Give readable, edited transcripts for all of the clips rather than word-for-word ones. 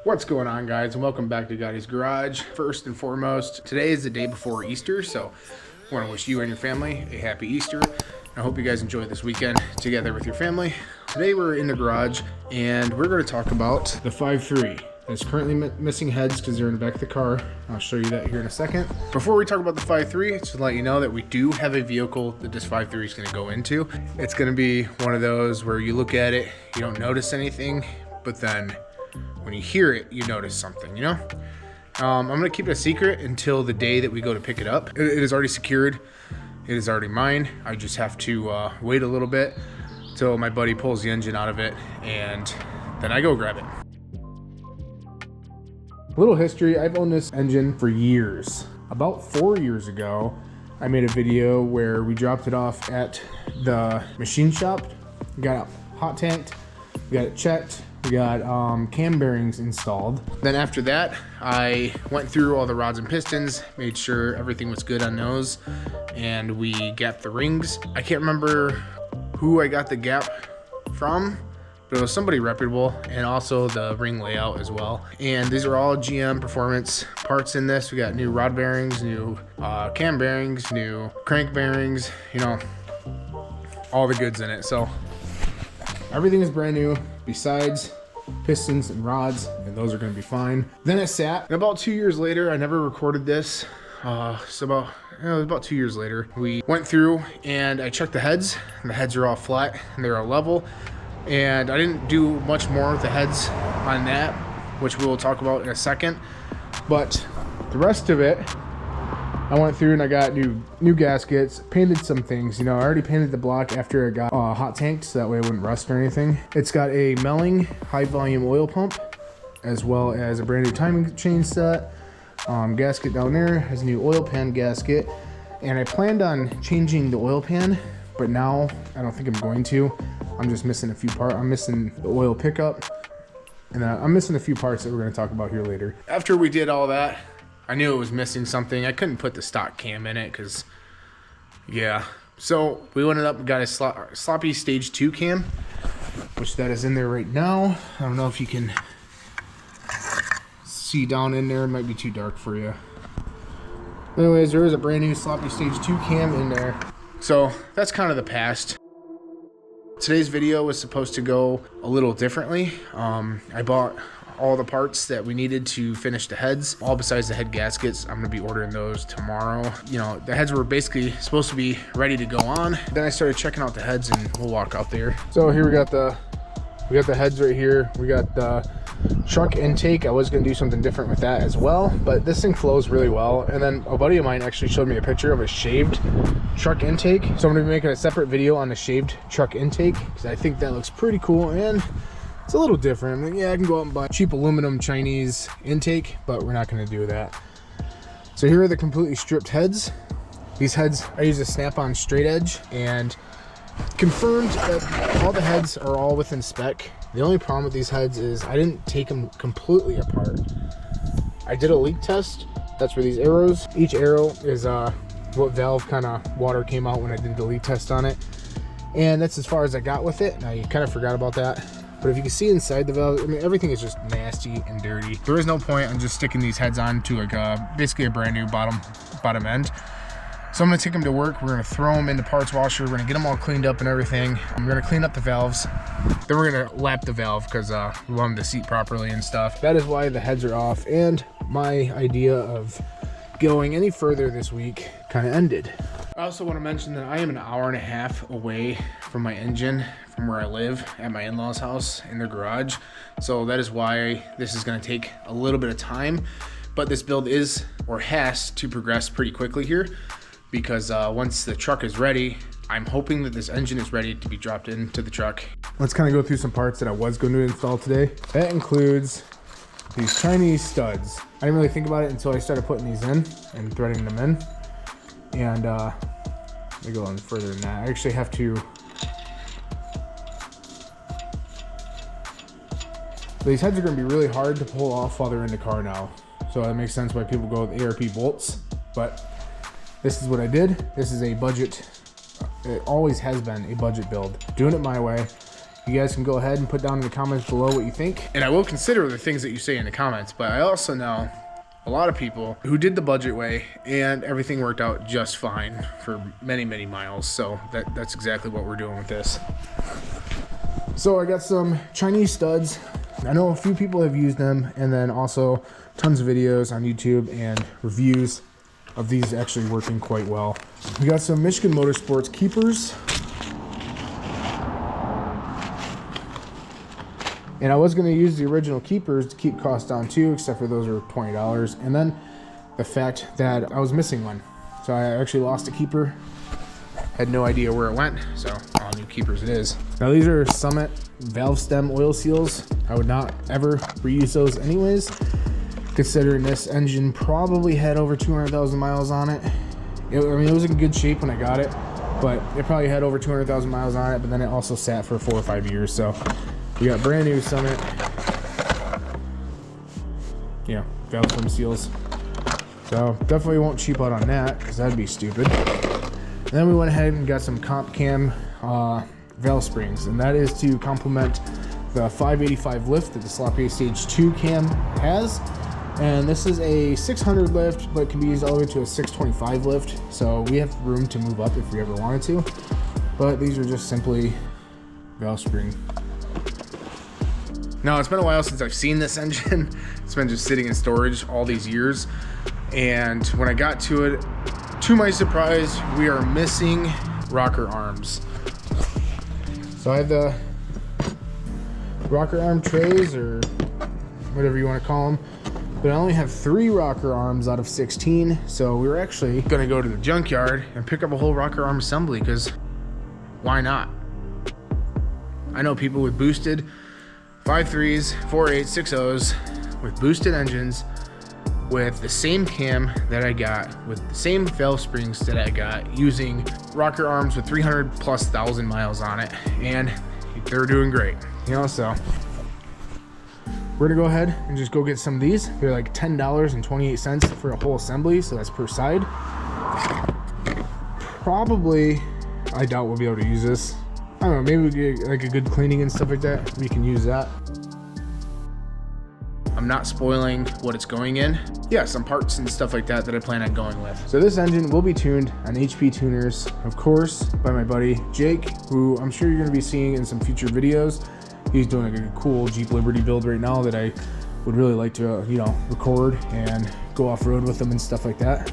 What's going on, guys, and welcome back to Gotti's Garage. First and foremost, today is the day before Easter, so I want to wish you and your family a happy Easter. I hope you guys enjoy this weekend together with your family. Today we're in the garage and we're going to talk about the 5.3. It's currently missing heads because they're in the back of the car. I'll show you that here in a second. Before we talk about the 5.3, just to let you know that we do have a vehicle that this 5.3 is going to go into. It's going to be one of those where you look at it, you don't notice anything, but then when you hear it, you notice something, you know? I'm gonna keep it a secret until the day that we go to pick it up. It is already secured. It is already mine. I just have to wait a little bit till my buddy pulls the engine out of it, and then I go grab it. A little history, I've owned this engine for years. About 4 years ago, I made a video where we dropped it off at the machine shop. We got it hot tanked, we got it checked, we got cam bearings installed. Then after that, I went through all the rods and pistons, made sure everything was good on those, and we gapped the rings. I can't remember who I got the gap from, but it was somebody reputable, and also the ring layout as well. And these are all GM Performance parts in this. We got new rod bearings, new cam bearings, new crank bearings, you know, all the goods in it. So everything is brand new besides pistons and rods, and those are going to be fine. Then it sat, and about 2 years later, I never recorded this. So about 2 years later, we went through and I checked the heads, and the heads are all flat and they're all level. And I didn't do much more with the heads on that, which we'll talk about in a second. But the rest of it, I went through and I got new gaskets, painted some things. You know, I already painted the block after it got hot tanked, so that way it wouldn't rust or anything. It's got a Melling high volume oil pump, as well as a brand new timing chain set. Gasket down there has a new oil pan gasket. And I planned on changing the oil pan, but now I don't think I'm going to. I'm just missing a few parts. I'm missing the oil pickup, and I'm missing a few parts that we're going to talk about here later. After we did all that, I knew it was missing something. I couldn't put the stock cam in it because, yeah. So we went up and got a sloppy stage 2 cam, which that is in there right now. I don't know if you can see down in there. It might be too dark for you. Anyways, there is a brand new sloppy stage 2 cam in there. So that's kind of the past. Today's video was supposed to go a little differently. I bought all the parts that we needed to finish the heads, all besides the head gaskets. I'm gonna be ordering those tomorrow. You know, the heads were basically supposed to be ready to go on. Then I started checking out the heads, and we'll walk out there. So here we got the heads right here. We got the truck intake. I was gonna do something different with that as well, but this thing flows really well. And then a buddy of mine actually showed me a picture of a shaved truck intake. So I'm gonna be making a separate video on the shaved truck intake because I think that looks pretty cool, and it's a little different. I mean, yeah, I can go out and buy cheap aluminum Chinese intake, but we're not gonna do that. So here are the completely stripped heads. These heads, I use a snap-on straight edge, and confirmed that all the heads are all within spec. The only problem with these heads is I didn't take them completely apart. I did a leak test. That's where these arrows, each arrow is what valve kind of water came out when I did the leak test on it. And that's as far as I got with it. Now you kind of forgot about that. But if you can see inside the valve, I mean, everything is just nasty and dirty. There is no point in just sticking these heads on to like basically a brand new bottom end. So I'm gonna take them to work. We're gonna throw them in the parts washer. We're gonna get them all cleaned up and everything. I'm gonna clean up the valves. Then we're gonna lap the valve because we want them to seat properly and stuff. That is why the heads are off, and my idea of going any further this week kind of ended. I also want to mention that I am an hour and a half away from my engine, from where I live at my in-laws' house in their garage. So that is why this is going to take a little bit of time, but this build is, or has to, progress pretty quickly here, because once the truck is ready, I'm hoping that this engine is ready to be dropped into the truck. Let's kind of go through some parts that I was going to install today. That includes these Chinese studs. I didn't really think about it until I started putting these in and threading them in. And let me go on further than that. I actually have to. So these heads are going to be really hard to pull off while they're in the car now. So that makes sense why people go with ARP bolts. But this is what I did. This is a budget. It always has been a budget build. Doing it my way. You guys can go ahead and put down in the comments below what you think. And I will consider the things that you say in the comments, but I also know a lot of people who did the budget way and everything worked out just fine for many, many miles. So that's exactly what we're doing with this. So I got some Chinese studs. I know a few people have used them, and then also tons of videos on YouTube and reviews of these actually working quite well. We got some Michigan Motorsports keepers. And I was going to use the original keepers to keep costs down too, except for those are $20. And then the fact that I was missing one. So I actually lost a keeper. Had no idea where it went, so all new keepers it is. Now these are Summit valve stem oil seals. I would not ever reuse those anyways, considering this engine probably had over 200,000 miles on it. I mean, it was in good shape when I got it, but it probably had over 200,000 miles on it, but then it also sat for 4 or 5 years. So we got brand new Summit, valve stem seals. So definitely won't cheap out on that, because that'd be stupid. And then we went ahead and got some comp cam valve springs, and that is to complement the 585 lift that the Sloppy Stage 2 cam has. And this is a 600 lift, but it can be used all the way to a 625 lift. So we have room to move up if we ever wanted to. But these are just simply valve spring. Now, it's been a while since I've seen this engine. It's been just sitting in storage all these years. And when I got to it, to my surprise, we are missing rocker arms. So I have the rocker arm trays, or whatever you want to call them, but I only have 3 rocker arms out of 16. So we were actually going to go to the junkyard and pick up a whole rocker arm assembly, because why not? I know people with boosted 5.3s, 4.8s, 6.0s with boosted engines with the same cam that I got, with the same valve springs that I got, using rocker arms with 300,000+ miles on it, and they're doing great. So we're gonna go ahead and just go get some of these. They're like $10.28 for a whole assembly, so that's per side. Probably, I doubt we'll be able to use this. I don't know, maybe we get like a good cleaning and stuff like that. We can use that. I'm not spoiling what it's going in. Yeah, some parts and stuff like that that I plan on going with. So this engine will be tuned on HP tuners, of course, by my buddy Jake, who I'm sure you're gonna be seeing in some future videos. He's doing a cool Jeep Liberty build right now that I would really like to, record and go off-road with them and stuff like that.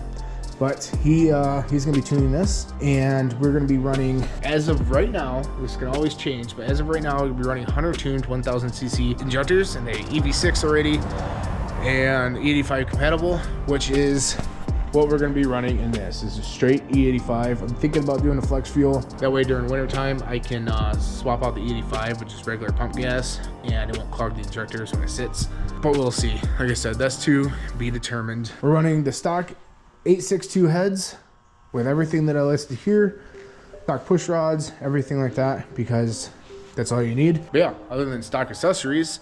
But he's gonna be tuning this, and we're gonna be running, as of right now, this can always change, but as of right now, we'll be running 100 tuned 1000cc injectors, and the EV6 already, and E85 compatible, which is what we're gonna be running in this. This is straight E85. I'm thinking about doing a flex fuel. That way during winter time, I can swap out the E85, which is regular pump gas, and it won't clog the injectors when it sits. But we'll see. Like I said, that's to be determined. We're running the stock 862 heads with everything that I listed here, stock push rods, everything like that, because that's all you need. But yeah, other than stock accessories,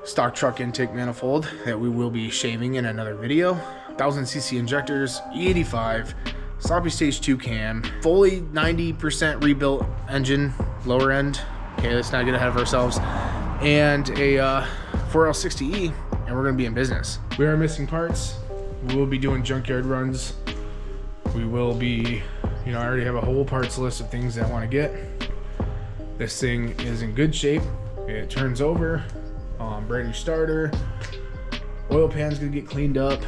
stock truck intake manifold that we will be shaving in another video, 1000cc injectors, E85, Sloppy Stage 2 cam, fully 90% rebuilt engine, lower end. Okay, let's not get ahead of ourselves. And a 4L60E, and we're gonna be in business. We are missing parts. We will be doing junkyard runs. We will be, I already have a whole parts list of things that I want to get. This thing is in good shape. It turns over. Brand new starter. Oil pan's gonna get cleaned up.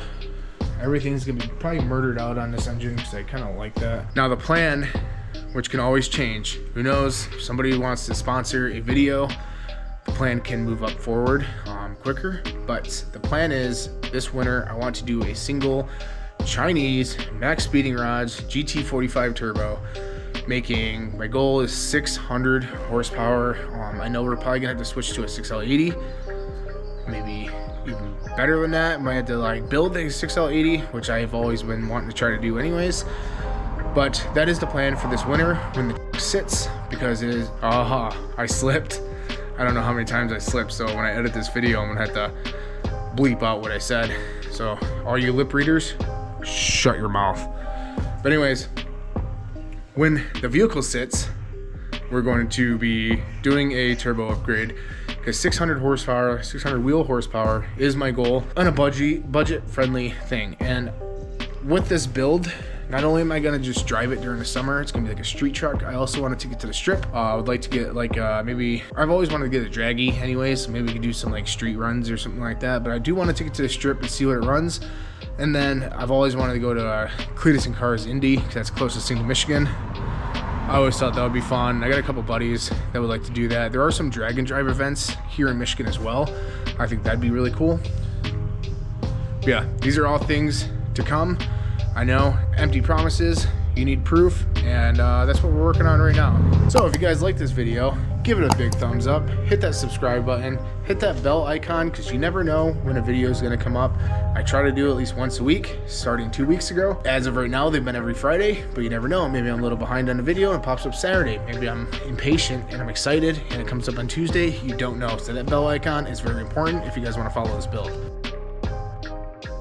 Everything's gonna be probably murdered out on this engine, because I kind of like that. Now the plan, which can always change. Who knows? If somebody wants to sponsor a video, the plan can move up forward quicker, but the plan is this winter I want to do a single Chinese max speeding rods GT45 turbo, making, my goal is 600 horsepower. I know we're probably gonna have to switch to a 6L80, maybe even better than that. Might have to build a 6L80, which I've always been wanting to try to do anyways. But that is the plan for this winter when the sits, because it is, I slipped. I don't know how many times I slipped, so when I edit this video, I'm gonna have to bleep out what I said. So all you lip readers, shut your mouth. But anyways, when the vehicle sits, we're going to be doing a turbo upgrade because 600 horsepower, 600 wheel horsepower is my goal on a budget friendly thing. And with this build, not only am I gonna just drive it during the summer, it's gonna be like a street truck. I also want to take it to the strip. I would like to get like maybe, I've always wanted to get a draggy anyways, so maybe we could do some like street runs or something like that. But I do want to take it to the strip and see what it runs. And then I've always wanted to go to Cletus and Cars Indy because that's closest thing to Michigan. I always thought that would be fun. I got a couple buddies that would like to do that. There are some drag and drive events here in Michigan as well. I think that'd be really cool. But yeah, these are all things to come. I know, empty promises, you need proof, and that's what we're working on right now. So if you guys like this video, give it a big thumbs up, hit that subscribe button, hit that bell icon, because you never know when a video is going to come up. I try to do at least once a week, starting 2 weeks ago. As of right now, they've been every Friday, but you never know. Maybe I'm a little behind on a video and it pops up Saturday. Maybe I'm impatient and I'm excited and it comes up on Tuesday. You don't know. So that bell icon is very important if you guys want to follow this build.